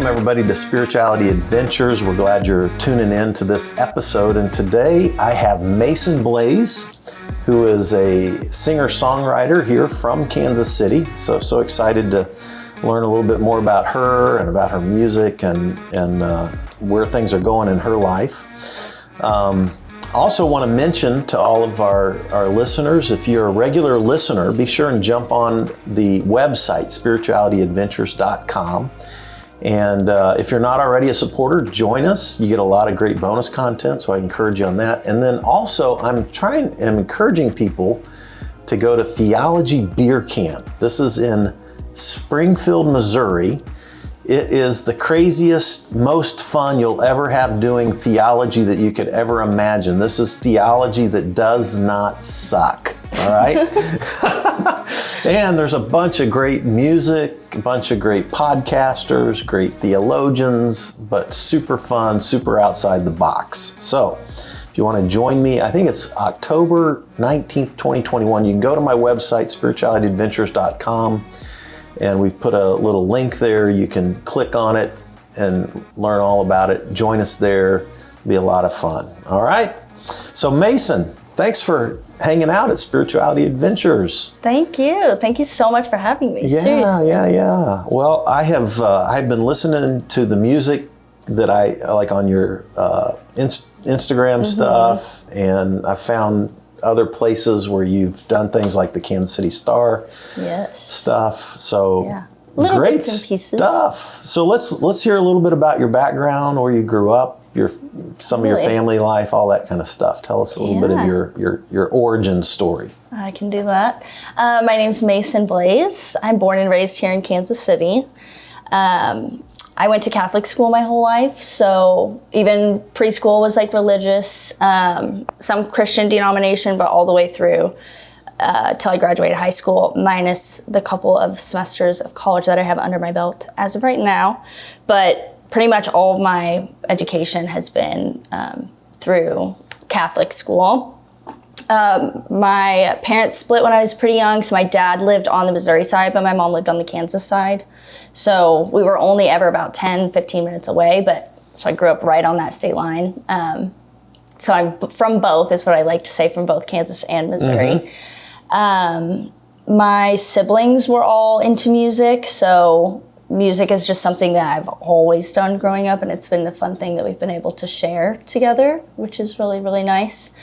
everybody to Spirituality Adventures. We're glad you're tuning in to this episode. And today I have Mason Blaize, who is a singer-songwriter here from Kansas City. So excited to learn a little bit more about her and about her music and where things are going in her life. Also want to mention to all of our listeners, if you're a regular listener, be sure and jump on the website, spiritualityadventures.com. And if you're not already a supporter, join us. You get a lot of great bonus content, so I encourage you on that. And then also, I'm encouraging people to go to Theology Beer Camp. This is in Springfield, Missouri. It is the craziest, most fun you'll ever have doing theology that you could ever imagine. This is theology that does not suck, all right? And there's a bunch of great music, a bunch of great podcasters, great theologians, but super fun, super outside the box. So if you want to join me, I think it's October 19th, 2021. You can go to my website, spiritualityadventures.com. And we've put a little link there. You can click on it and learn all about it. Join us there. It'll be a lot of fun. All right. So Mason, thanks for hanging out at Spirituality Adventures. Thank you. Thank you so much for having me. Yeah. Well, I've been listening to the music that I like on your Instagram stuff, and I found other places where you've done things like the Kansas City Star stuff. So great stuff. So let's hear a little bit about your background, where you grew up, some of your family life, all that kind of stuff. Tell us a little bit of your origin story. I can do that. My name's Mason Blaize. I'm born and raised here in Kansas City. I went to Catholic school my whole life, so even preschool was like religious, some Christian denomination, but all the way through till I graduated high school, minus the couple of semesters of college that I have under my belt as of right now. But pretty much all of my education has been through Catholic school. My parents split when I was pretty young, so my dad lived on the Missouri side, but my mom lived on the Kansas side. So we were only ever about 10, 15 minutes away, so I grew up right on that state line. So I'm from both, is what I like to say, from both Kansas and Missouri. My siblings were all into music, so music is just something that I've always done growing up, and it's been a fun thing that we've been able to share together, which is really, really nice.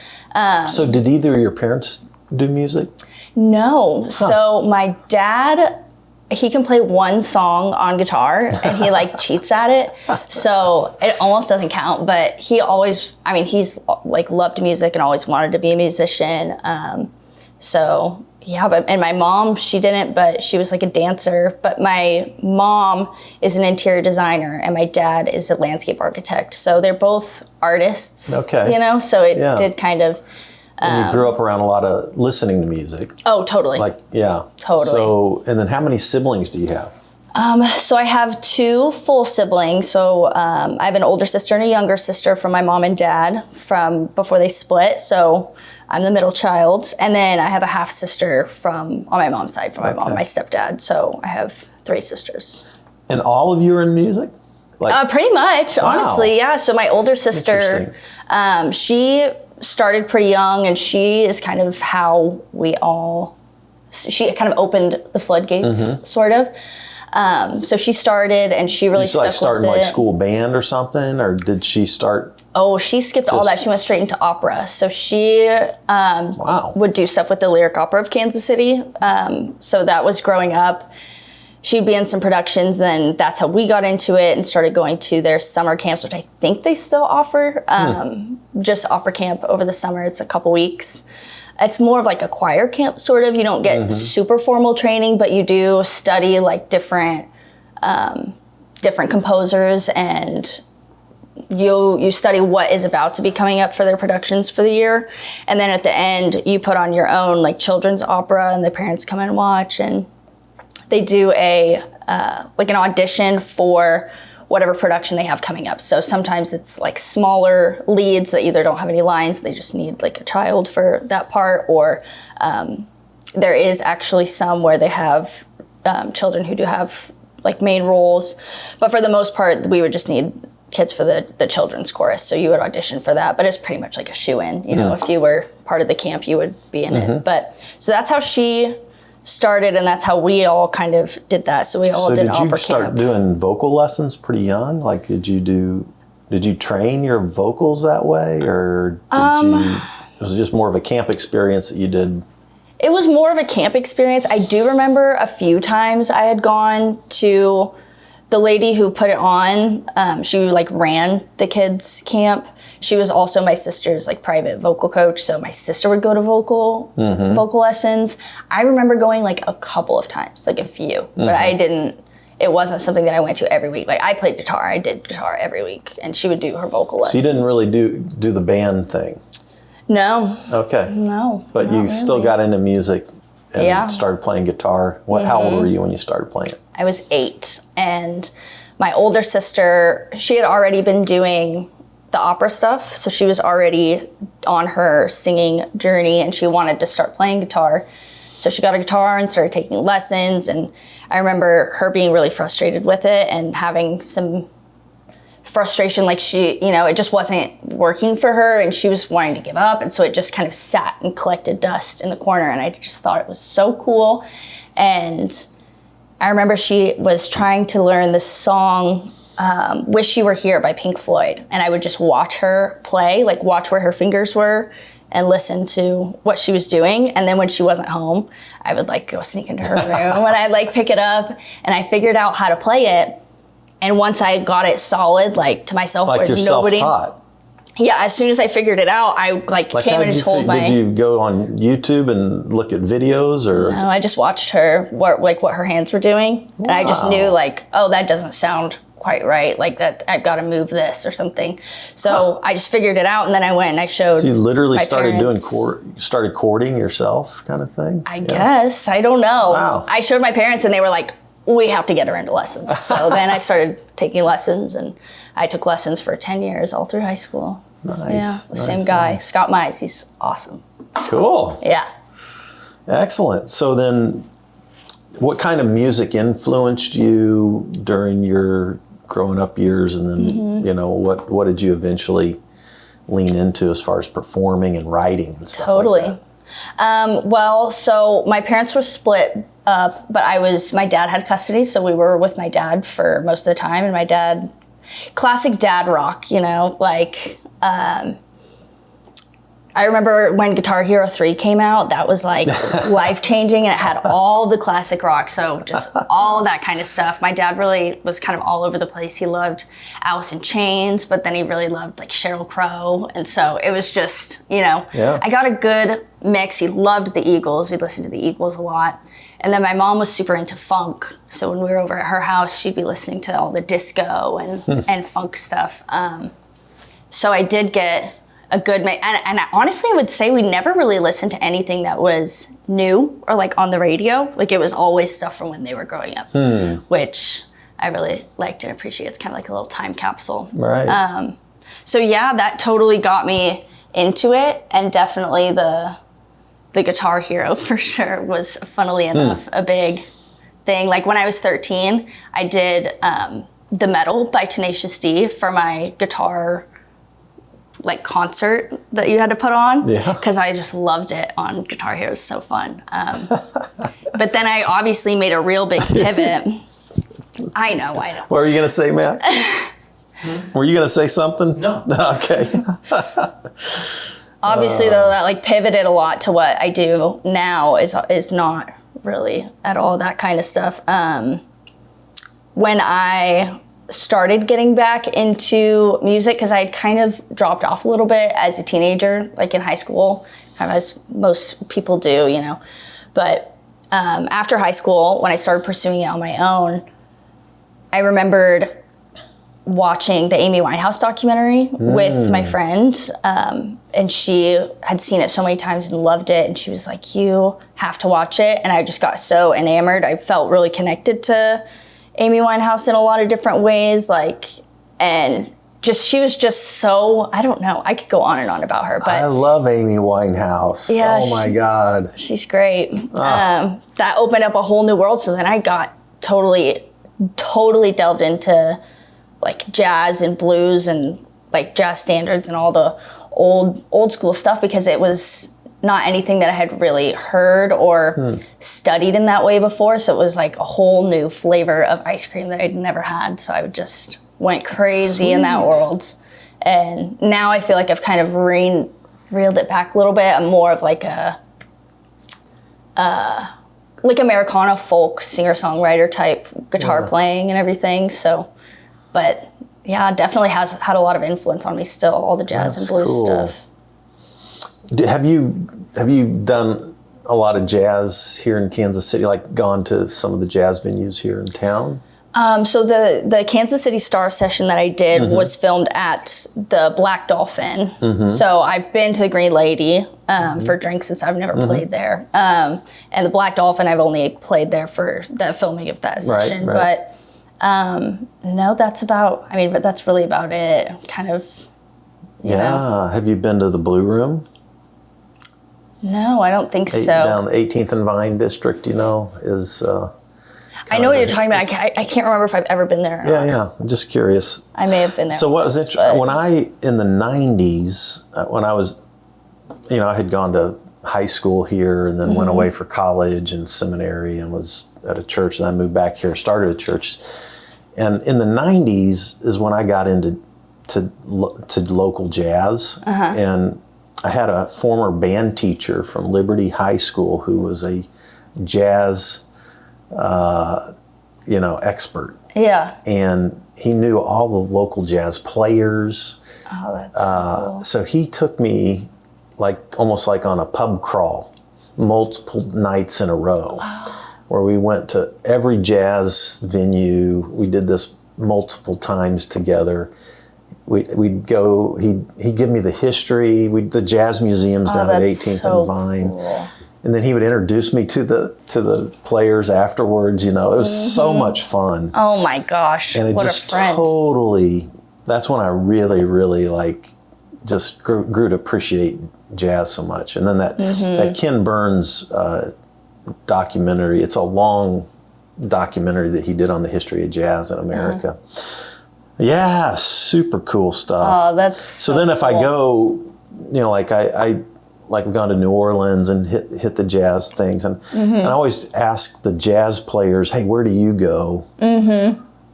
So did either of your parents do music? No. So my dad, he can play one song on guitar and he cheats at it. So it almost doesn't count, but he always, he's loved music and always wanted to be a musician. And my mom, she didn't, but she was a dancer. But my mom is an interior designer and my dad is a landscape architect. So they're both artists, so it did kind of. And you grew up around a lot of listening to music. Oh, totally. Totally. So, and then how many siblings do you have? So I have two full siblings. So I have an older sister and a younger sister from my mom and dad from before they split. So I'm the middle child. And then I have a half sister on my mom's side, from my mom, my stepdad. So I have three sisters. And all of you are in music? Pretty much, honestly, yeah. So my older sister, she started pretty young, and she is kind of how she kind of opened the floodgates, sort of. So she started, and she really stuck with it. Did she start in school band or something, or did she start? Oh, she skipped all that. She went straight into opera. So she would do stuff with the Lyric Opera of Kansas City. So that was growing up. She'd be in some productions, then that's how we got into it and started going to their summer camps, which I think they still offer, just opera camp over the summer. It's a couple weeks. It's more of a choir camp, sort of. You don't get super formal training, but you do study different composers, and you study what is about to be coming up for their productions for the year. And then at the end, you put on your own children's opera, and the parents come and watch, and they do an audition for whatever production they have coming up. So sometimes it's smaller leads that either don't have any lines, they just need a child for that part, or there is actually some where they have children who do have like main roles. But for the most part, we would just need kids for the children's chorus. So you would audition for that, but it's pretty much like a shoe-in. You know, if you were part of the camp, you would be in it. But so that's how she started, and that's how we all kind of did that. So we all did opera camp. Did you start doing vocal lessons pretty young? Like, did you train your vocals that way, or was it just more of a camp experience that you did? It was more of a camp experience. I do remember a few times I had gone to the lady who put it on. She like ran the kids camp. She was also my sister's like private vocal coach. So my sister would go to vocal lessons. I remember going like a couple of times, like a few, but it wasn't something that I went to every week. Like I played guitar, I did guitar every week, and she would do her vocal lessons. So you didn't really do the band thing? No. Okay. No. But you still got into music and started playing guitar. How old were you when you started playing it? I was 8, and my older sister, she had already been doing the opera stuff, so she was already on her singing journey, and she wanted to start playing guitar. So she got a guitar and started taking lessons, and I remember her being really frustrated with it and having some frustration, like she, you know, it just wasn't working for her, and she was wanting to give up, and so it just kind of sat and collected dust in the corner, and I just thought it was so cool. And I remember she was trying to learn this song, Wish You Were Here by Pink Floyd, and I would just watch her play, like watch where her fingers were and listen to what she was doing. And then when she wasn't home, I would like go sneak into her room and I'd like pick it up, and I figured out how to play it. And once I got it solid, like to myself, like you're self-taught. Yeah, as soon as I figured it out, I like came in and told my... Did you go on YouTube and look at videos, or? No, I just watched her, what her hands were doing. Wow. And I just knew like, oh, that doesn't sound quite right. Like that, I've got to move this or something. So I just figured it out, and then I went and I showed. So you literally started parents. started courting yourself, kind of thing. I guess, I don't know. Wow. I showed my parents, and they were like, we have to get her into lessons. So then I started taking lessons, and I took lessons for 10 years all through high school. Nice. Yeah, the same guy, Scott Mize. He's awesome. Cool. Yeah. Excellent. So then, what kind of music influenced you during your growing up years, and then you know what did you eventually lean into as far as performing and writing and stuff Totally. like that? Well, so my parents were split up, but my dad had custody, so we were with my dad for most of the time, and my dad, classic dad rock, you know, like, I remember when Guitar Hero 3 came out, that was like life-changing, and it had all the classic rock, so just all of that kind of stuff. My dad really was kind of all over the place. He loved Alice in Chains, but then he really loved like Sheryl Crow, and so it was just, you know, I got a good mix. He loved the Eagles. We'd listen to the Eagles a lot. And then my mom was super into funk, so when we were over at her house, she'd be listening to all the disco and funk stuff. So I did get a good mix, and I honestly would say we never really listened to anything that was new or like on the radio. Like it was always stuff from when they were growing up, which I really liked and appreciate. It's kind of like a little time capsule. Right. So yeah, that totally got me into it, and definitely the Guitar Hero for sure was, funnily enough, a big thing. Like when I was 13, I did The Metal by Tenacious D for my guitar like concert that you had to put on, because I just loved it on Guitar Hero. It was so fun. But then I obviously made a real big pivot. I know. What were you gonna say, Matt? Were you gonna say something? No. Okay. Obviously, though, that like pivoted a lot to what I do now is not really at all that kind of stuff. When I started getting back into music, because I had kind of dropped off a little bit as a teenager, like in high school, kind of as most people do, you know. But after high school, when I started pursuing it on my own, I remembered watching the Amy Winehouse documentary with my friend, and she had seen it so many times and loved it, and she was like, you have to watch it. And I just got so enamored. I felt really connected to Amy Winehouse in a lot of different ways, like, and just, she was just so, I don't know, I could go on and on about her, but I love Amy Winehouse. Yeah, oh my God. She's great. That opened up a whole new world, so then I got totally totally delved into like jazz and blues and like jazz standards and all the old school stuff, because it was not anything that I had really heard or studied in that way before. So it was like a whole new flavor of ice cream that I'd never had. So I just went crazy in that world. And now I feel like I've kind of reeled it back a little bit. I'm more of like a like Americana folk singer-songwriter type guitar playing and everything. So, but yeah, definitely has had a lot of influence on me still, all the jazz and blues stuff. Have you done a lot of jazz here in Kansas City, like gone to some of the jazz venues here in town? So the Kansas City Star session that I did was filmed at the Black Dolphin. So I've been to the Green Lady for drinks and stuff. I've never played there. And the Black Dolphin, I've only played there for the filming of that session. Right. But no, but that's really about it. Kind of. You know. Have you been to the Blue Room? No, I don't think so. Down the 18th and Vine district, is... I know what you're talking about. I can't remember if I've ever been there. Yeah. I'm just curious. I may have been there. So what was interesting, in the 90s, when I was, I had gone to high school here and then went away for college and seminary and was at a church, and I moved back here, started a church. And in the 90s is when I got into local jazz. And I had a former band teacher from Liberty High School who was a jazz expert. Yeah. And he knew all the local jazz players. Oh, that's so cool. So he took me almost like on a pub crawl, multiple nights in a row, where we went to every jazz venue. We did this multiple times together. We'd go, he'd give me the history, the jazz museums down at 18th and Vine. Cool. And then he would introduce me to the players afterwards. It was so much fun. Oh my gosh! And it just totally. That's when I really, really just grew to appreciate jazz so much. And then that Ken Burns documentary. It's a long documentary that he did on the history of jazz in America. Yeah, super cool stuff. Oh, that's so then if I go, I've gone to New Orleans and hit the jazz things, and I always ask the jazz players, "Hey, where do you go?"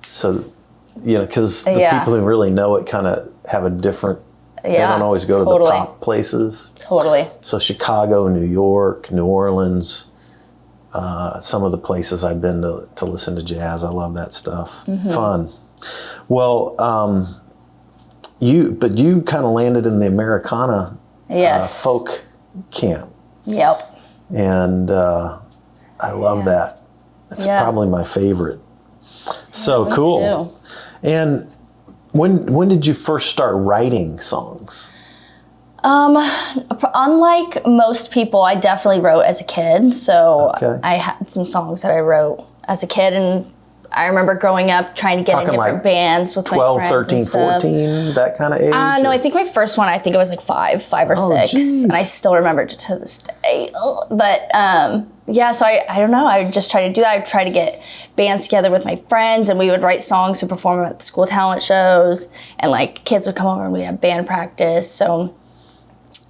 So, because the people who really know it kind of have a different. They don't always go to the pop places. Totally. So Chicago, New York, New Orleans, some of the places I've been to listen to jazz. I love that stuff. Fun. Well, you kind of landed in the Americana. Yes. Folk camp. Yep. And I love that. It's probably my favorite. So cool. Too. And when did you first start writing songs? Unlike most people, I definitely wrote as a kid. So I had some songs that I wrote as a kid, and I remember growing up trying to get in different bands with 12, my friends 13, and stuff. 14, that kind of age? No, I think my first one, it was like five or six. Geez. And I still remember it to this day. But so I don't know. I would just try to do that. I would try to get bands together with my friends, and we would write songs to perform at the school talent shows. And kids would come over and we'd have band practice. So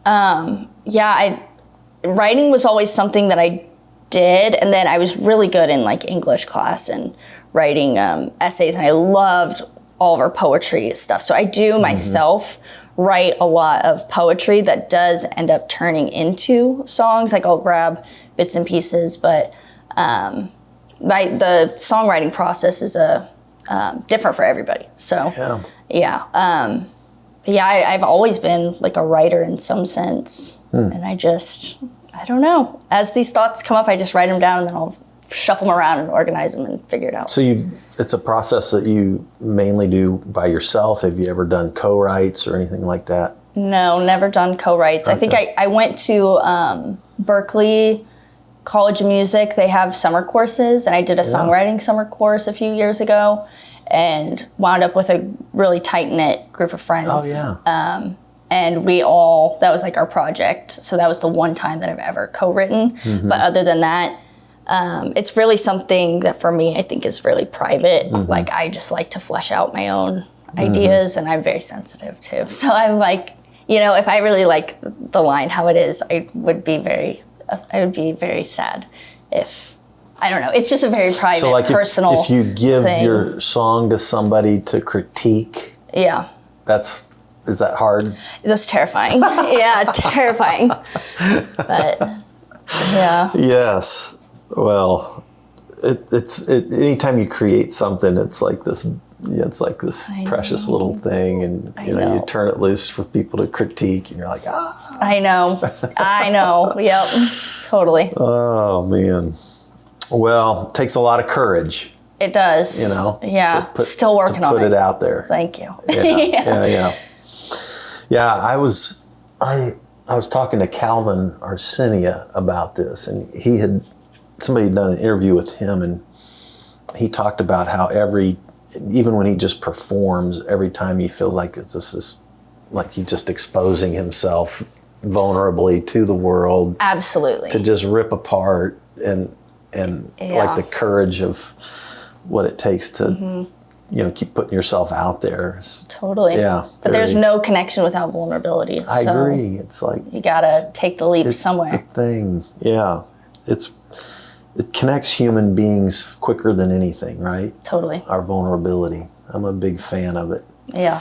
writing was always something that I did. And then I was really good in English class and writing essays, and I loved all of our poetry stuff. So I do myself write a lot of poetry that does end up turning into songs. I'll grab bits and pieces, but the songwriting process is different for everybody. So I've always been a writer in some sense, and I don't know. As these thoughts come up, I just write them down, and then I'll shuffle them around and organize them and figure it out. So it's a process that you mainly do by yourself. Have you ever done co-writes or anything like that? No, never done co-writes. Okay. I think I went to Berkeley College of Music. They have summer courses, and I did a songwriting summer course a few years ago and wound up with a really tight-knit group of friends. Oh, yeah. And that was our project. So that was the one time that I've ever co-written. But other than that, It's really something that for me, I think is really private. Like I just like to flesh out my own ideas, and I'm very sensitive too. So I'm like, if I really like the line how it is, I would be very sad if, I don't know. It's just a very private, so like personal if you give thing. your song to somebody to critique, Yeah. is that hard? That's terrifying. Yeah, terrifying. But yeah. Yes. Well, it's anytime you create something, it's like this. Yeah, it's like this precious little thing, and you turn it loose for people to critique, and you're like, ah. I know. Yep. Totally. Oh man. Well, it takes a lot of courage. It does. Yeah. Still working on it. Put it out there. Thank you. Yeah. Yeah. I was talking to Calvin Arsinia about this, and somebody had done an interview with him, and he talked about how even when he just performs, every time he feels like it's this like he's just exposing himself vulnerably to the world. Absolutely. To just rip apart and like the courage of what it takes to keep putting yourself out there. Totally. Yeah. But there's no connection without vulnerability. I agree. It's like you gotta take the leap somewhere. The thing. Yeah. It connects human beings quicker than anything, right? Totally. Our vulnerability. I'm a big fan of it. Yeah.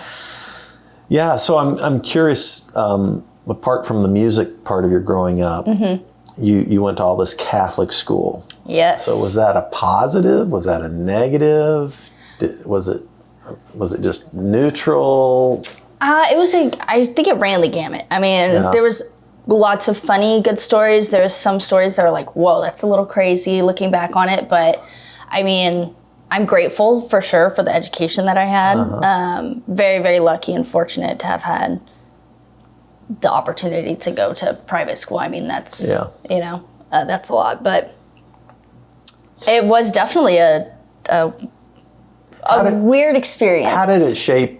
Yeah. So I'm curious. Apart from the music part of your growing up, you went to all this Catholic school. Yes. So was that a positive? Was that a negative? Was it just neutral? I think it ran the gamut. I mean, there was lots of funny, good stories. There's some stories that are like, whoa, that's a little crazy looking back on it. But I mean, I'm grateful for sure for the education that I had. Very, very lucky and fortunate to have had the opportunity to go to private school. I mean, that's, that's a lot. But it was definitely a weird experience. How did it shape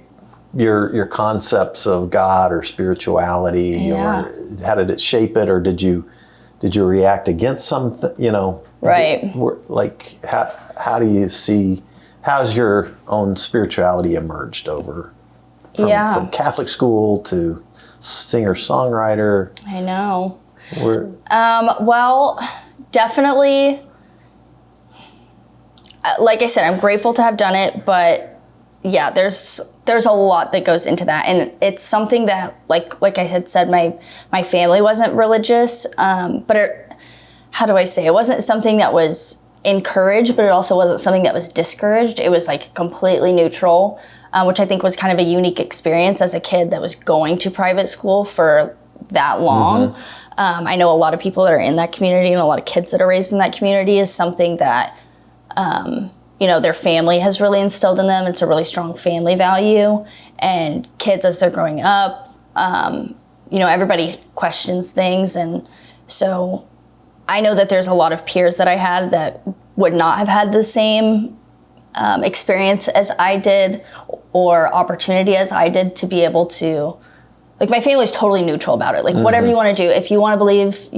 your concepts of God or spirituality, or how did it shape it, or did you react against something? Right. How do you see how's your own spirituality emerged over from Catholic school to singer songwriter? I know. Well, definitely. Like I said, I'm grateful to have done it, but yeah, there's a lot that goes into that, and it's something that, like I had said, my family wasn't religious, but how do I say? It wasn't something that was encouraged, but it also wasn't something that was discouraged. It was like completely neutral, which I think was kind of a unique experience as a kid that was going to private school for that long. I know a lot of people that are in that community, and a lot of kids that are raised in that community, is something that their family has really instilled in them. It's a really strong family value. And kids, as they're growing up, everybody questions things. And so I know that there's a lot of peers that I had that would not have had the same experience as I did, or opportunity as I did, to be able to, like, my family's totally neutral about it. Like, whatever you want to do, if you want to believe,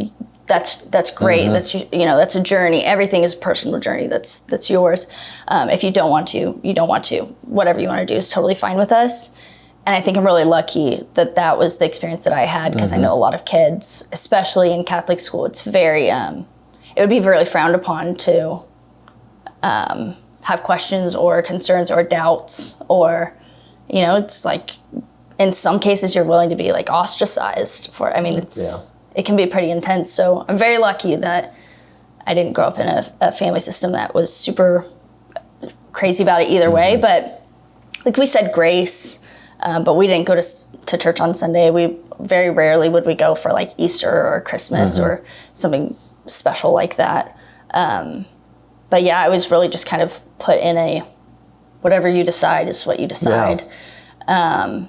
that's great. That's that's a journey. Everything is a personal journey. That's yours. If you don't want to, you don't want to. Whatever you want to do is totally fine with us. And I think I'm really lucky that was the experience that I had, because I know a lot of kids, especially in Catholic school, it's very it would be really frowned upon to have questions or concerns or doubts, or it's like in some cases you're willing to be like ostracized for. I mean, it can be pretty intense. So I'm very lucky that I didn't grow up in a family system that was super crazy about it either way. But like we said grace, but we didn't go to church on Sunday. We very rarely would we go for like Easter or Christmas or something special like that. But yeah, I was really just kind of put in a whatever you decide is what you decide. And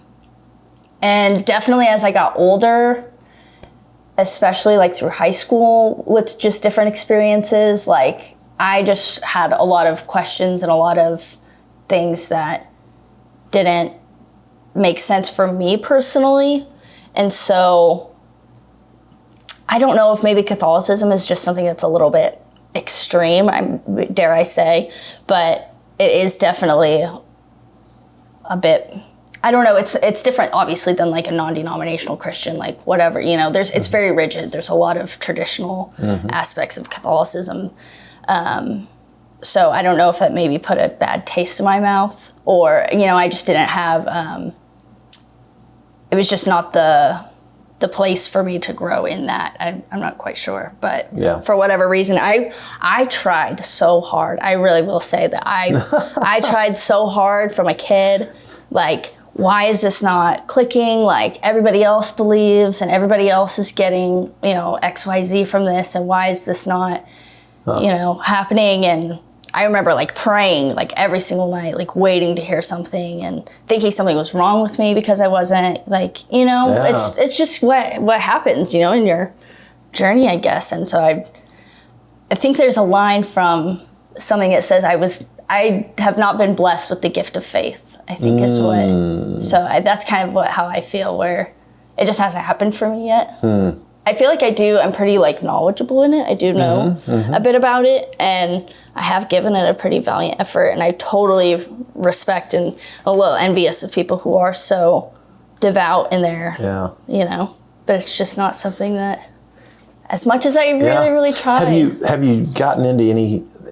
definitely as I got older, especially like through high school with just different experiences, like I just had a lot of questions and a lot of things that didn't make sense for me personally. And so I don't know if maybe Catholicism is just something that's a little bit extreme, dare I say, but it is definitely a bit, I don't know, it's different obviously than like a non-denominational Christian, like whatever, you know, it's very rigid. There's a lot of traditional aspects of Catholicism. So I don't know if that maybe put a bad taste in my mouth, or, you know, I just didn't have, it was just not the place for me to grow in that. I'm not quite sure, but for whatever reason, I tried so hard. I really will say that I tried so hard from a kid, like, why is this not clicking? Like, everybody else believes and everybody else is getting, you know, XYZ from this, and why is this not, you know, happening? And I remember like praying like every single night, like waiting to hear something and thinking something was wrong with me because I wasn't, like, you know, it's just what happens, you know, in your journey, I guess. And so I think there's a line from something that says I have not been blessed with the gift of faith, I think is what, so that's kind of how I feel, where it just hasn't happened for me yet. I feel like I'm pretty like knowledgeable in it. I do know a bit about it, and I have given it a pretty valiant effort, and I totally respect and a little envious of people who are so devout in their, you know, but it's just not something that, as much as I really tried. Have you gotten into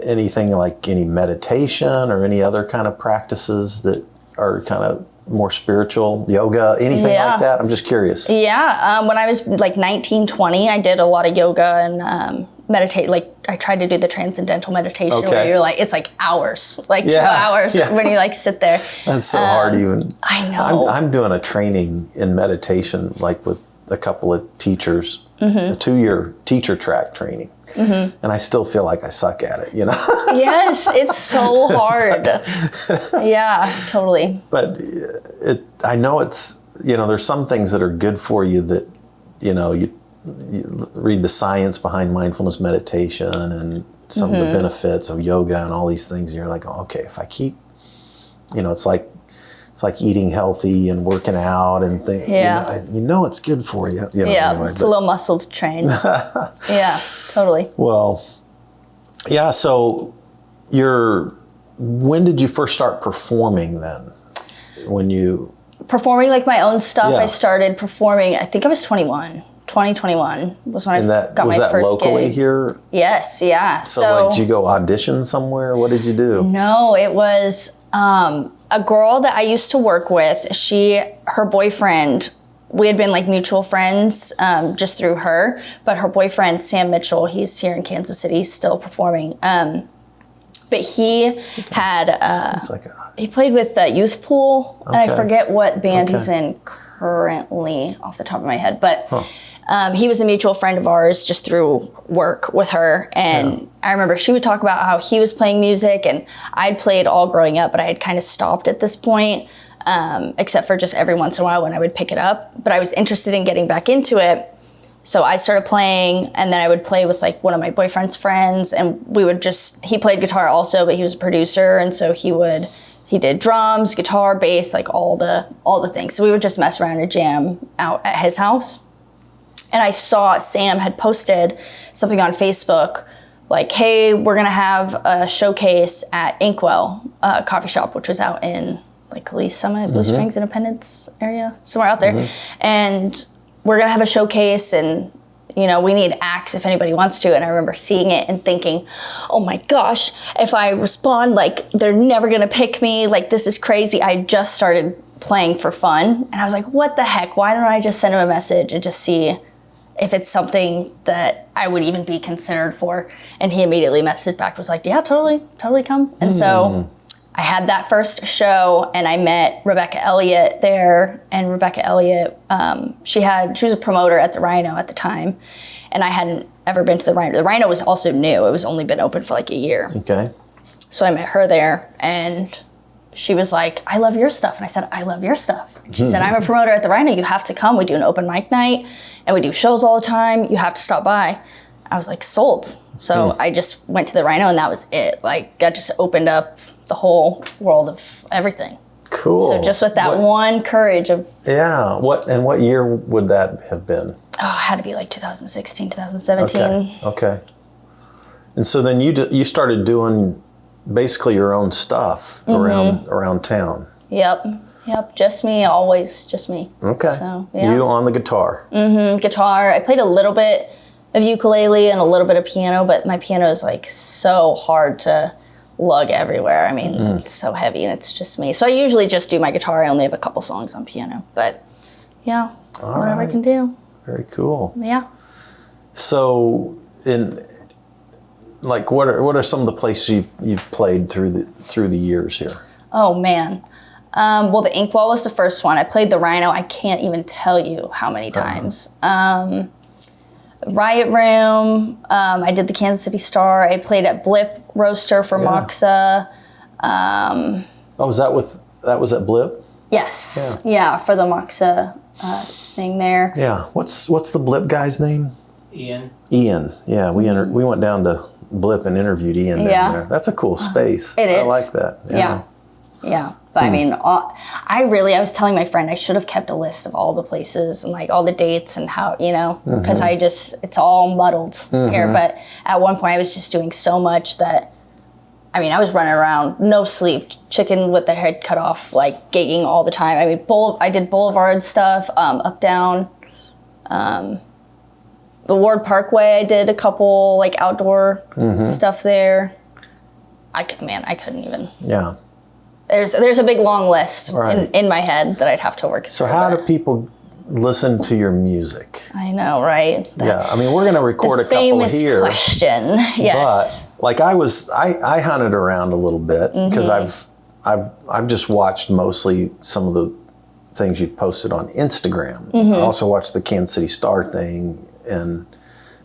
anything like any meditation or any other kind of practices that are kind of more spiritual, yoga, anything like that? I'm just curious. Yeah, when I was like 19, 20, I did a lot of yoga and meditate. Like, I tried to do the transcendental meditation where you're like, it's like hours, like 2 hours when you like sit there. That's so hard even. I know. I'm doing a training in meditation, like with a couple of teachers, a 2-year teacher track training. And I still feel like I suck at it, you know? Yes, it's so hard. Yeah, totally. But I know it's, you know, there's some things that are good for you that, you know, you read the science behind mindfulness meditation and some of the benefits of yoga and all these things. And you're like, oh, okay, if I keep, you know, it's like eating healthy and working out and things. You know it's good for you. You know, anyway, it's a little muscle to train. Yeah, totally. Well, yeah. So when did you first start performing then? Performing like my own stuff, I started performing, I think I was 21. 2021 was when I got my first gig. Was that locally here? Yes, yeah. So like, did you go audition somewhere? What did you do? No, it was a girl that I used to work with. Her boyfriend, we had been like mutual friends just through her, but her boyfriend, Sam Mitchell, he's here in Kansas City still performing. But he had, he played with Youth Pool, and I forget what band he's in currently off the top of my head, but he was a mutual friend of ours just through work with her. And I remember she would talk about how he was playing music, and I'd played all growing up, but I had kind of stopped at this point, except for just every once in a while when I would pick it up. But I was interested in getting back into it. So I started playing, and then I would play with like one of my boyfriend's friends, and he played guitar also, but he was a producer. And so he did drums, guitar, bass, like all the things. So we would just mess around and jam out at his house. And I saw Sam had posted something on Facebook like, hey, we're gonna have a showcase at Inkwell coffee shop, which was out in like Lee Summit, Blue Springs, Independence area, somewhere out there. And we're gonna have a showcase, and you know, we need acts if anybody wants to. And I remember seeing it and thinking, oh my gosh, if I respond, like, they're never gonna pick me. Like, this is crazy. I just started playing for fun. And I was like, what the heck? Why don't I just send him a message and just see if it's something that I would even be considered for? And he immediately messaged back, was like, yeah, totally come. And so I had that first show, and I met Rebecca Elliott there. And Rebecca Elliott, she was a promoter at the Rhino at the time, and I hadn't ever been to the Rhino. The Rhino was also new. It was only been open for like a year. Okay. So I met her there, and she was like, I love your stuff. And I said, I love your stuff. And she said, I'm a promoter at the Rhino. You have to come. We do an open mic night, and we do shows all the time. You have to stop by. I was like, sold. So I just went to the Rhino, and that was it. Like, that just opened up the whole world of everything. Cool. So just with that one courage of... Yeah. What year would that have been? Oh, it had to be like 2016, 2017. Okay. And so then you started doing basically your own stuff around town. Yep, just me, always just me. Okay. So, yeah. You on the guitar. Guitar. I played a little bit of ukulele and a little bit of piano, but my piano is like so hard to lug everywhere. I mean, it's so heavy and it's just me. So I usually just do my guitar. I only have a couple songs on piano, but yeah, whatever I can do. Very cool. Yeah. So what are some of the places you've played through the years here? Oh man. Well, the Inkwell was the first one. I played the Rhino. I can't even tell you how many times. Riot Room. I did the Kansas City Star. I played at Blip Roaster for Moxa. Was at Blip? Yes. Yeah, for the Moxa thing there. Yeah. What's the Blip guy's name? Ian. Yeah, we went down to Blip and interviewed Ian down there. That's a cool space. It is. I like that. Yeah. But I mean, I was telling my friend I should have kept a list of all the places and like all the dates and how, because it's all muddled here. But at one point I was just doing so much that, I was running around, no sleep, chicken with the head cut off, like gigging all the time. I did Boulevard stuff, up, down, the Ward Parkway. I did a couple like outdoor stuff there. I couldn't even. Yeah. There's a big long list in my head that I'd have to work through. So how do people listen to your music? I know, right? We're going to record a couple here. Famous question, yes. But like I hunted around a little bit because I've just watched mostly some of the things you've posted on Instagram. I also watched the Kansas City Star thing and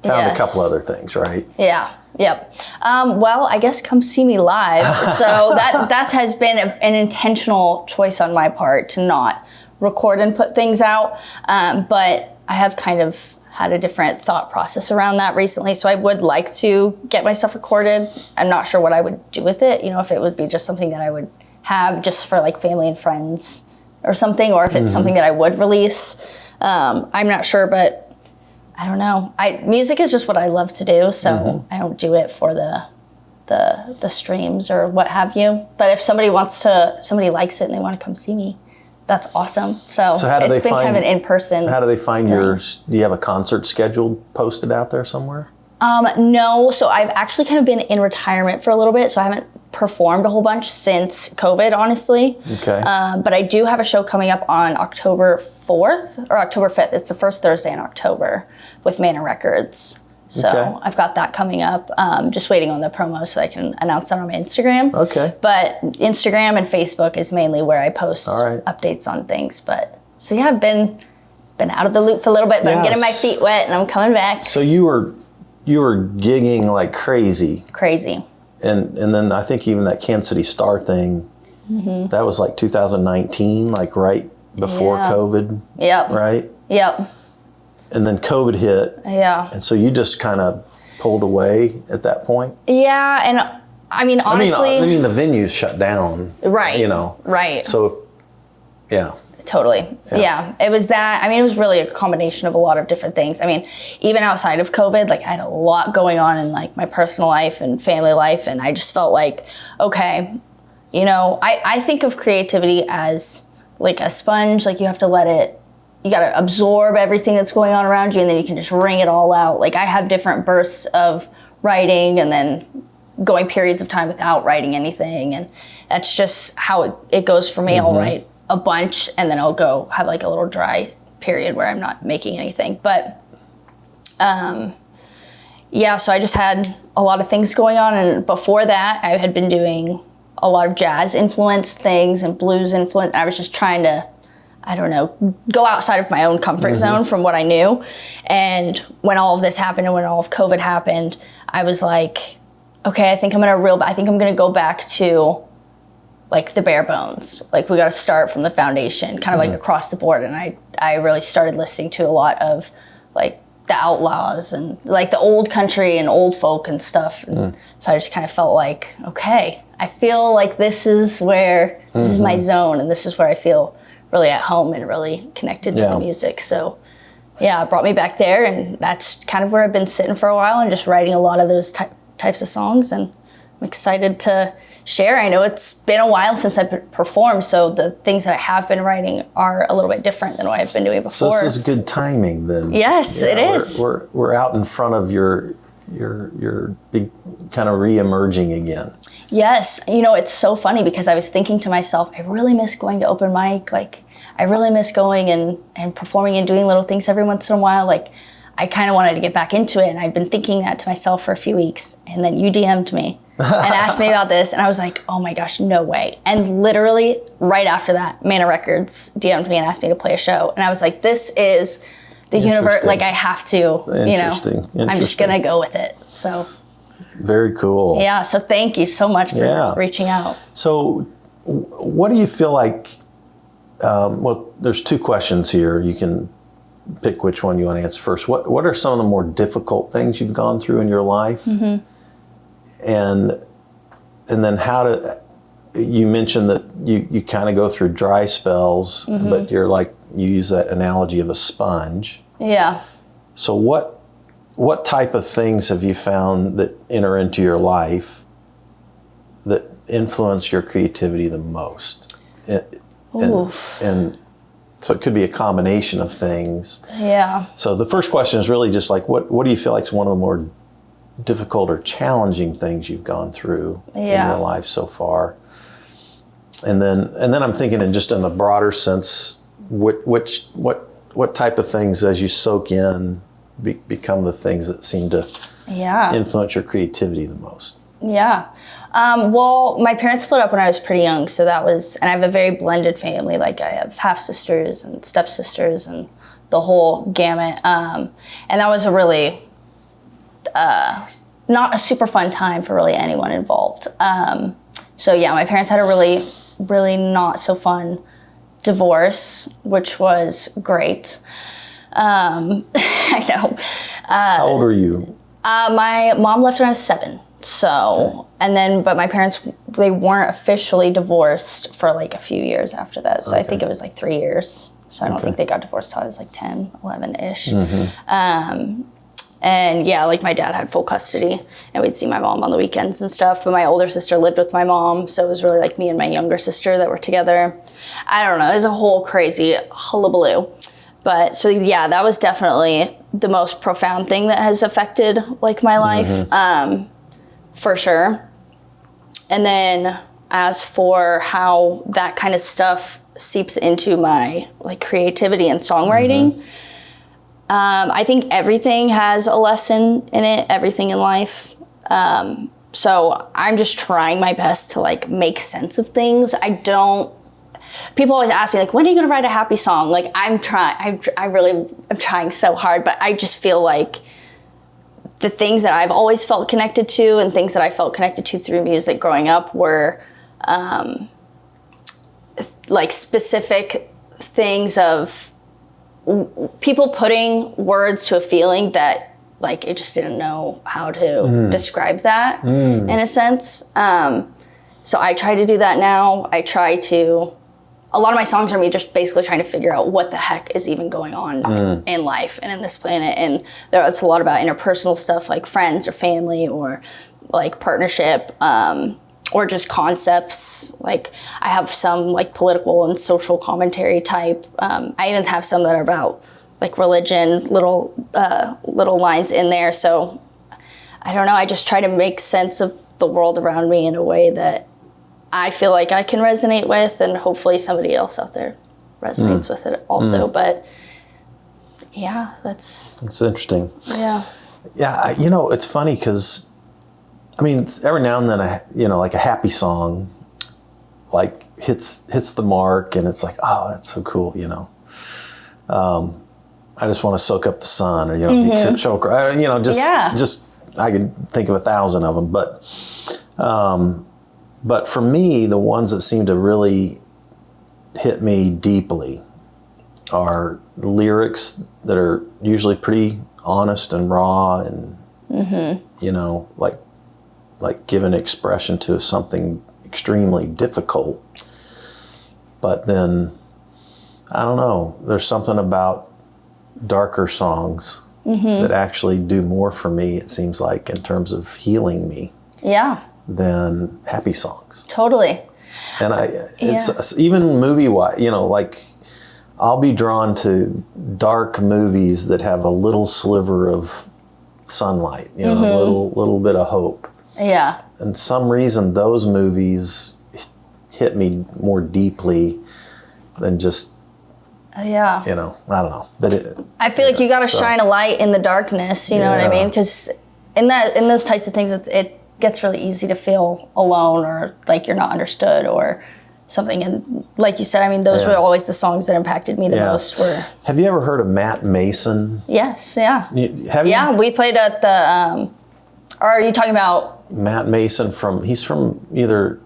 found a couple other things, right? Yeah. Yep. Well, I guess come see me live. So that has been an intentional choice on my part to not record and put things out. But I have kind of had a different thought process around that recently. So I would like to get my stuff recorded. I'm not sure what I would do with it. If it would be just something that I would have just for like family and friends or something, or if it's something that I would release. I'm not sure, but I don't know. Music is just what I love to do, so I don't do it for the streams or what have you. But if somebody likes it and they want to come see me, that's awesome. So how do it's been kind of an in-person. How do they find do you have a concert scheduled posted out there somewhere? No, so I've actually kind of been in retirement for a little bit, so I haven't performed a whole bunch since COVID, honestly. Okay. But I do have a show coming up on October 4th or October 5th. It's the first Thursday in October with Manor Records. So I've got that coming up. Just waiting on the promo so I can announce that on my Instagram. Okay. But Instagram and Facebook is mainly where I post updates on things. But so yeah, I've been out of the loop for a little bit, but I'm getting my feet wet and I'm coming back. So you were gigging like crazy. Crazy. And then I think even that Kansas City Star thing, that was like 2019, like right before COVID. Yep. Right? Yep. And then COVID hit. Yeah. And so you just kind of pulled away at that point? Yeah, and honestly... the venues shut down. Right. Right. So, Totally. Yeah. It was that. It was really a combination of a lot of different things. Even outside of COVID, like I had a lot going on in like my personal life and family life. And I just felt like, okay, I think of creativity as like a sponge. Like you have to you got to absorb everything that's going on around you and then you can just wring it all out. Like I have different bursts of writing and then going periods of time without writing anything. And that's just how it goes for me. I'll write a bunch and then I'll go have like a little dry period where I'm not making anything. But so I just had a lot of things going on, and before that I had been doing a lot of jazz influenced things and blues influenced. I was just trying to, go outside of my own comfort zone from what I knew. And when all of this happened and when all of COVID happened, I was like, okay, I think I'm gonna go back to like the bare bones. Like we got to start from the foundation, kind of like across the board. And I really started listening to a lot of like the Outlaws and like the old country and old folk and stuff. And so I just kind of felt like, okay, I feel like this is my zone, and this is where I feel really at home and really connected to the music. So yeah, it brought me back there, and that's kind of where I've been sitting for a while and just writing a lot of those types of songs, and I'm excited to share. I know it's been a while since I've performed, so the things that I have been writing are a little bit different than what I've been doing before. So this is good timing then. Yes, it is. We're out in front of your big kind of re-emerging again. Yes, it's so funny because I was thinking to myself, I really miss going to open mic. Like, I really miss going and performing and doing little things every once in a while. Like, I kind of wanted to get back into it, and I'd been thinking that to myself for a few weeks, and then you DM'd me and asked me about this, and I was like, oh my gosh, no way. And literally right after that, Mana Records DM'd me and asked me to play a show, and I was like, this is the universe. Like, I have to, I'm just gonna go with it. So very cool. Yeah, so thank you so much for reaching out. So what do you feel like, well, there's two questions here. You can pick which one you want to answer first. What are some of the more difficult things you've gone through in your life? Mm-hmm. And then you mentioned that you kind of go through dry spells, mm-hmm. but you use that analogy of a sponge. Yeah. So what type of things have you found that enter into your life that influence your creativity the most? And so it could be a combination of things. Yeah. So the first question is really just like, what do you feel like is one of the more difficult or challenging things you've gone through in your life so far? And then I'm thinking in a broader sense, what type of things as you soak in become the things that seem to influence your creativity the most? Yeah. Well, my parents split up when I was pretty young, so that was, and I have a very blended family. Like, I have half sisters and stepsisters and the whole gamut. And that was a really not a super fun time for really anyone involved. So yeah, my parents had a really, really not so fun divorce, which was great. I know. How old are you? My mom left when I was 7. So, but my parents, they weren't officially divorced for like a few years after that. So I think it was like 3 years. So I don't think they got divorced till I was like 10, 11-ish. Mm-hmm. And yeah, like my dad had full custody and we'd see my mom on the weekends and stuff. But my older sister lived with my mom. So it was really like me and my younger sister that were together. I don't know. It was a whole crazy hullabaloo. But so yeah, that was definitely the most profound thing that has affected like my life. Mm-hmm. For sure. And then as for how that kind of stuff seeps into my like creativity and songwriting, mm-hmm. I think everything has a lesson in it, everything in life. So I'm just trying my best to like make sense of things. People always ask me like, when are you going to write a happy song? Like I'm trying so hard, but I just feel like the things that I've always felt connected to and things that I felt connected to through music growing up were like specific things of people putting words to a feeling that like it just didn't know how to describe that in a sense. So I try to do that now. A lot of my songs are me just basically trying to figure out what the heck is even going on in life and in this planet. And it's a lot about interpersonal stuff like friends or family or like partnership or just concepts. Like I have some like political and social commentary type. I even have some that are about like religion, little lines in there. So I don't know. I just try to make sense of the world around me in a way that I feel like I can resonate with, and hopefully somebody else out there resonates with it also. But yeah, that's interesting. Yeah. Yeah, it's funny because, I mean, every now and then, like a happy song, like hits the mark, and it's like, oh, that's so cool, I just want to soak up the sun, or mm-hmm. just I could think of 1,000 of them, but for me, the ones that seem to really hit me deeply are lyrics that are usually pretty honest and raw and, mm-hmm. Like giving expression to something extremely difficult. But then, I don't know, there's something about darker songs that actually do more for me, it seems like, in terms of healing me than happy songs. Totally. And it's even movie-wise, like I'll be drawn to dark movies that have a little sliver of sunlight, a little bit of hope. Yeah. And some reason those movies hit me more deeply than just, I don't know. But I feel like you got to shine a light in the darkness, you know what I mean? Because in those types of things, it gets really easy to feel alone or like you're not understood or something. And like you said, I mean, those were always the songs that impacted me the most. Have you ever heard of Matt Mason? Yes, yeah. Have you? Yeah, we played at the, are you talking about? Matt Mason he's from either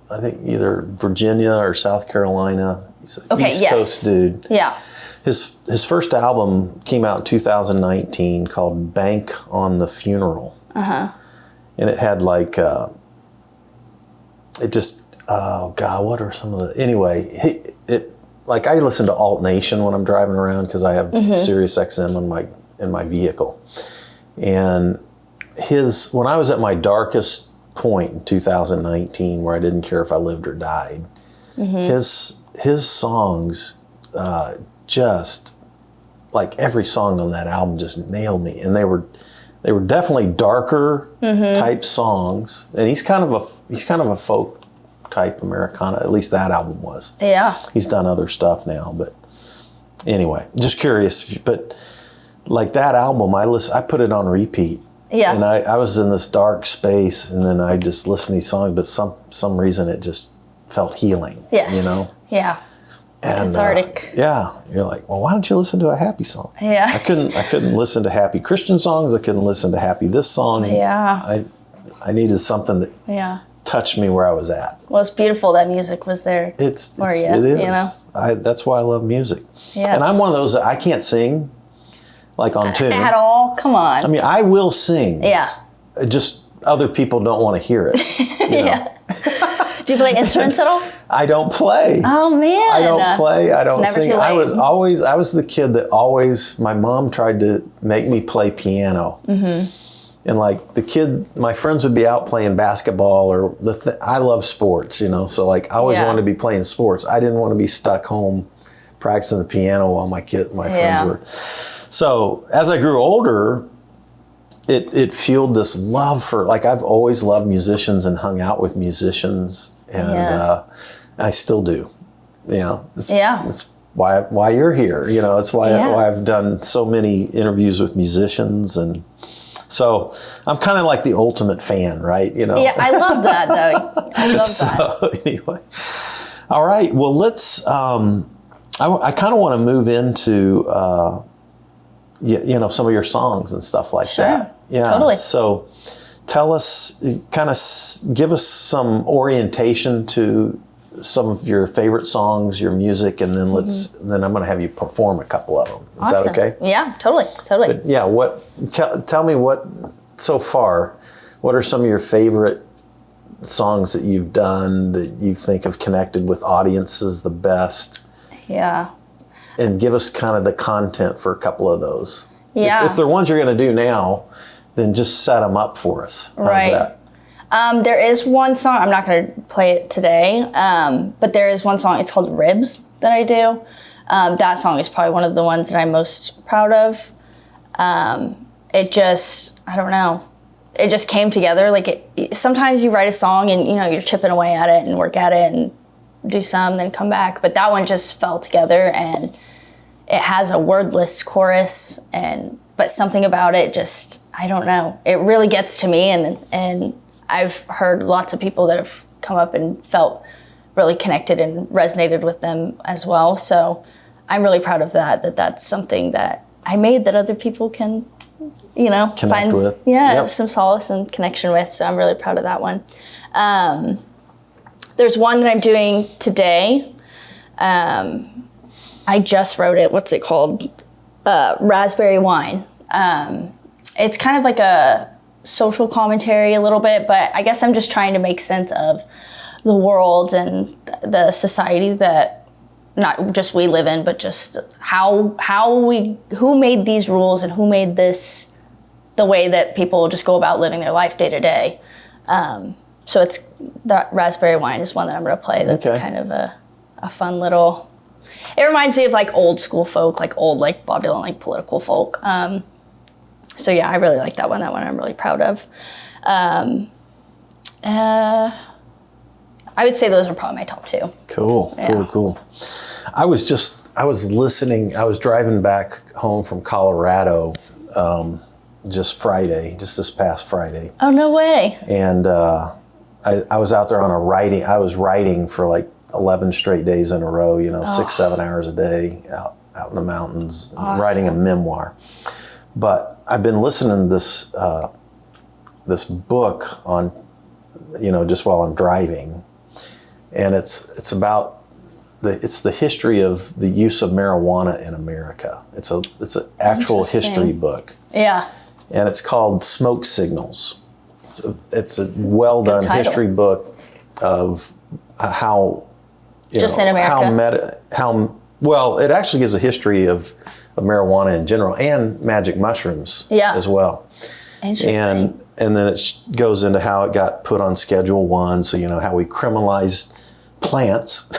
Virginia or South Carolina. He's an East Coast dude. Yeah. His first album came out in 2019 called Bank on the Funeral. Uh-huh. And it had like, what are some of the, anyway, like I listen to Alt Nation when I'm driving around because I have Sirius XM in my vehicle. And when I was at my darkest point in 2019 where I didn't care if I lived or died, his songs just, like every song on that album just nailed me. And they were definitely darker type songs. And he's kind of a folk type Americana, at least that album was. Yeah. He's done other stuff now, but anyway, just curious. But like that album, I put it on repeat. Yeah. And I was in this dark space, and then I just listened to these songs, but some reason it just felt healing. Yes. Yeah. And, cathartic. You're like, well, why don't you listen to a happy song? Yeah. I couldn't listen to happy Christian songs. I couldn't listen to happy this song. Yeah. I needed something that touched me where I was at. Well, it's beautiful that music was there for you. It is. That's why I love music. Yes. And I'm one of those that I can't sing like on tune. At all? Come on. I mean, I will sing. Yeah. Just other people don't want to hear it. Yeah. Do you play instruments at all? I don't play. Oh man. I don't play. I don't sing. Too late. I was the kid that always, my mom tried to make me play piano. Mm-hmm. And like my friends would be out playing basketball or I love sports, so like I always wanted to be playing sports. I didn't want to be stuck home practicing the piano while my friends were. So as I grew older, it fueled this love for, like, I've always loved musicians and hung out with musicians, and I still do. It's why you're here. It's why I've done so many interviews with musicians, and so I'm kind of like the ultimate fan, right? Yeah, I love that though. I love that. Anyway, all right. Well, let's. I kind of want to move into. Some of your songs and stuff like that. Yeah, totally. So tell us, give us some orientation to some of your favorite songs, your music, and then then I'm going to have you perform a couple of them. Is that okay? Yeah, totally. But yeah, tell me so far, what are some of your favorite songs that you've done that you think have connected with audiences the best? Yeah. And give us kind of the content for a couple of those. Yeah. If they're ones you're going to do now, then just set them up for us. How's that? There is one song, I'm not going to play it today, but there is one song, it's called Ribs, that I do. That song is probably one of the ones that I'm most proud of. It just, I don't know, it just came together. Like, sometimes you write a song and, you're chipping away at it and work at it and do some, then come back. But that one just fell together, and it has a wordless chorus, but something about it just, I don't know, it really gets to me, and I've heard lots of people that have come up and felt really connected and resonated with them as well. So I'm really proud of that's something that I made that other people can, connect with. Yeah, some solace and connection with. So I'm really proud of that one. There's one that I'm doing today. I just wrote it. What's it called? Raspberry Wine. It's kind of like a social commentary a little bit, but I guess I'm just trying to make sense of the world and the society that not just we live in, but just who made these rules and who made this the way that people just go about living their life day to day. So it's that raspberry wine is one that I'm going to play. That's kind of a fun little. It reminds me of like old school folk, like old like Bob Dylan, like political folk. So yeah, I really like that one. That one I'm really proud of. I would say those are probably my top two. Cool. I was listening, I was driving back home from Colorado just this past Friday. Oh, no way. And I was out there I was writing for like 11 straight days in a row, 6-7 hours a day out in the mountains, writing a memoir. But I've been listening to this book on, just while I'm driving. And it's about the history of the use of marijuana in America. It's an actual history book. Yeah. And it's called Smoke Signals. It's a well done history book of how just in America. Well, it actually gives a history of marijuana in general and magic mushrooms as well. Interesting. And then it goes into how it got put on Schedule 1, so how we criminalized plants,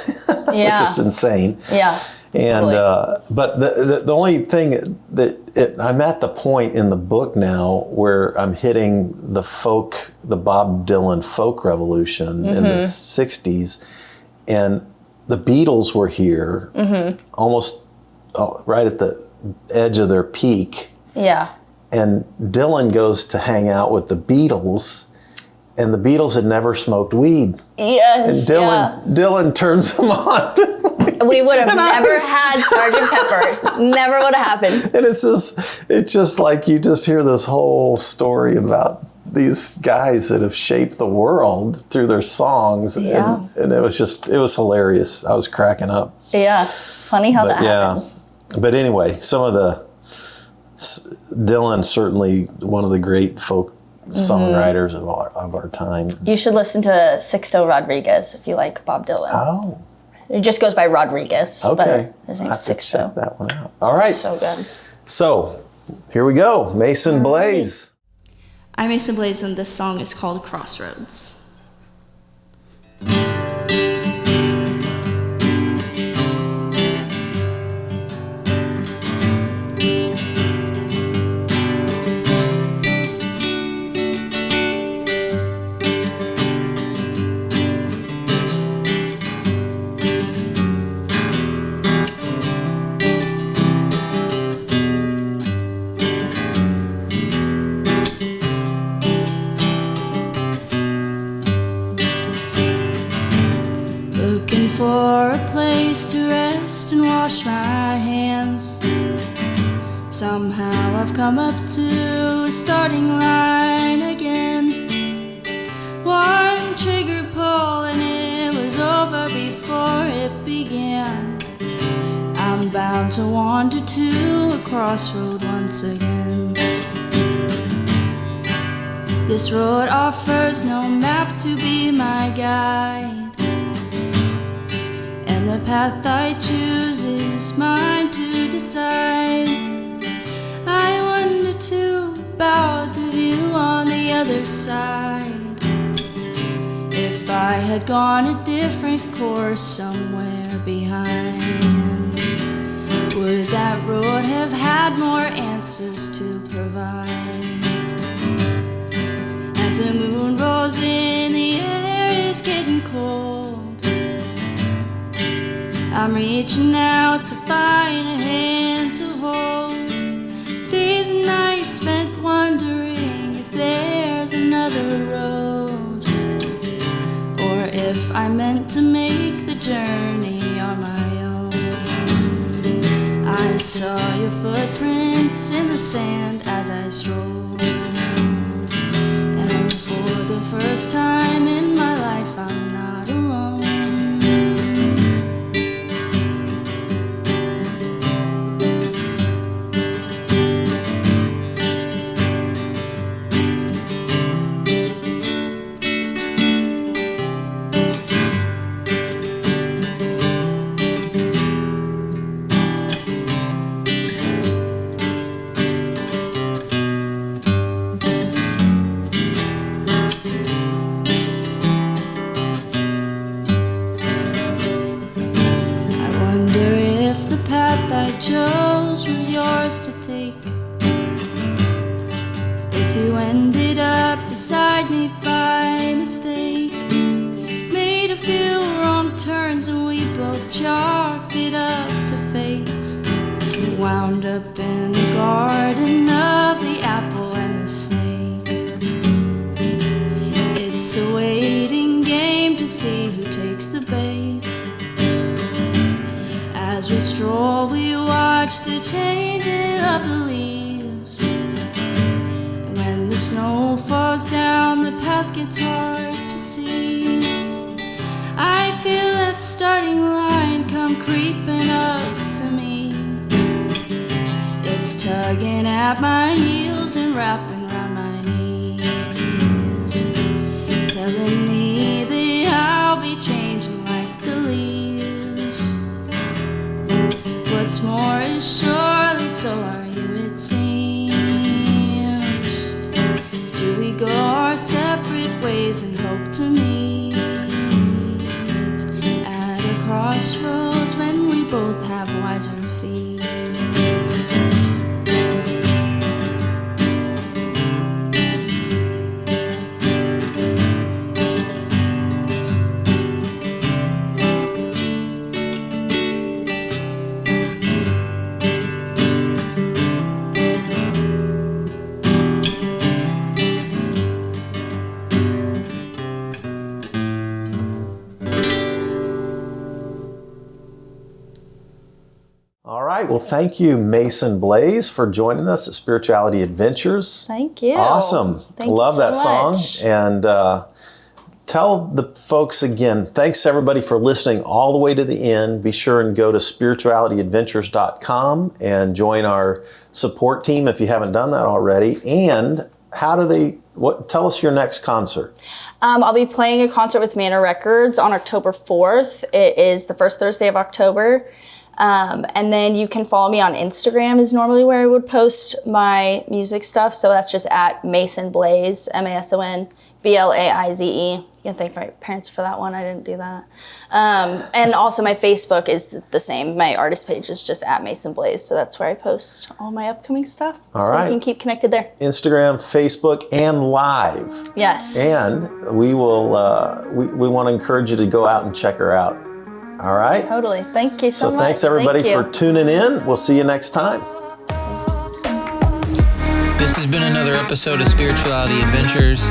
which is insane. Yeah. And totally. But the only thing I'm at the point in the book now where I'm hitting the Bob Dylan folk revolution in the 60s, and the Beatles were here almost right at the edge of their peak. Yeah. And Dylan goes to hang out with the Beatles, and the Beatles had never smoked weed. Yes. And Dylan turns them on. We would have never had Sgt. Pepper. Never would have happened. And it's just like you just hear this whole story about these guys that have shaped the world through their songs. Yeah. And it was hilarious. I was cracking up. Yeah. Funny how that happens. But anyway, some of Dylan's certainly one of the great folk songwriters of our time. You should listen to Sixto Rodriguez if you like Bob Dylan. Oh. It just goes by Rodriguez, okay. But his name's Sixto. Sixto. Check that one out. All right. So good. So, here we go. Mason Blaize. I'm Mason Blaize, and this song is called Crossroads. Looking for a place to rest and wash my hands. Somehow I've come up to a starting line again. One trigger pull and it was over before it began. I'm bound to wander to a crossroad once again. This road offers no map to be my guide, and the path I choose is mine to decide. I wonder too about the view on the other side. If I had gone a different course somewhere behind, would that road have had more answers to provide? As the moon rolls in, the air is getting cold. I'm reaching out to find a hand to hold. Days and nights spent wondering if there's another road, or if I'm meant to make the journey on my own. I saw your footprints in the sand as I strolled, and for the first time in my life I'm not alone. chose was yours to take. If you ended up beside me by mistake, made a few wrong turns and we both chalked it up to fate, wound up in the garden of the apple and the snake. It's a waiting game to see who takes the bait. As we stroll, we watch the changing of the leaves. And when the snow falls down, the path gets hard to see. I feel that starting line come creeping up to me. It's tugging at my heels and wrapping around my knees, telling me that I'll be changing like the leaves. What's more is surely so are you, it seems. Do we go our separate ways and hope to meet at a crossroads when we both have wiser feet? All right. Well, thank you, Mason Blaize, for joining us at Spirituality Adventures. Thank you. Awesome. Thank you Love so that song. much. And tell the folks again, thanks everybody for listening all the way to the end. Be sure and go to spiritualityadventures.com and join our support team if you haven't done that already. And tell us your next concert. I'll be playing a concert with Manor Records on October 4th. It is the first Thursday of October. And then you can follow me on Instagram is normally where I would post my music stuff. So that's just at Mason Blaize, MasonBlaize. You can thank my parents for that one. I didn't do that. And also my Facebook is the same. My artist page is just at Mason Blaize. So that's where I post all my upcoming stuff. All so right. you can keep connected there. Instagram, Facebook, and live. Yes. And we will, we want to encourage you to go out and check her out. All right? Totally. Thank you so much. So thanks everybody Thank you. for tuning in. We'll see you next time. This has been another episode of Spirituality Adventures.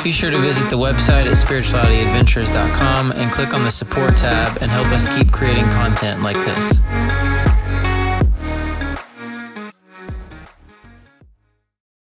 Be sure to visit the website at spiritualityadventures.com and click on the support tab and help us keep creating content like this.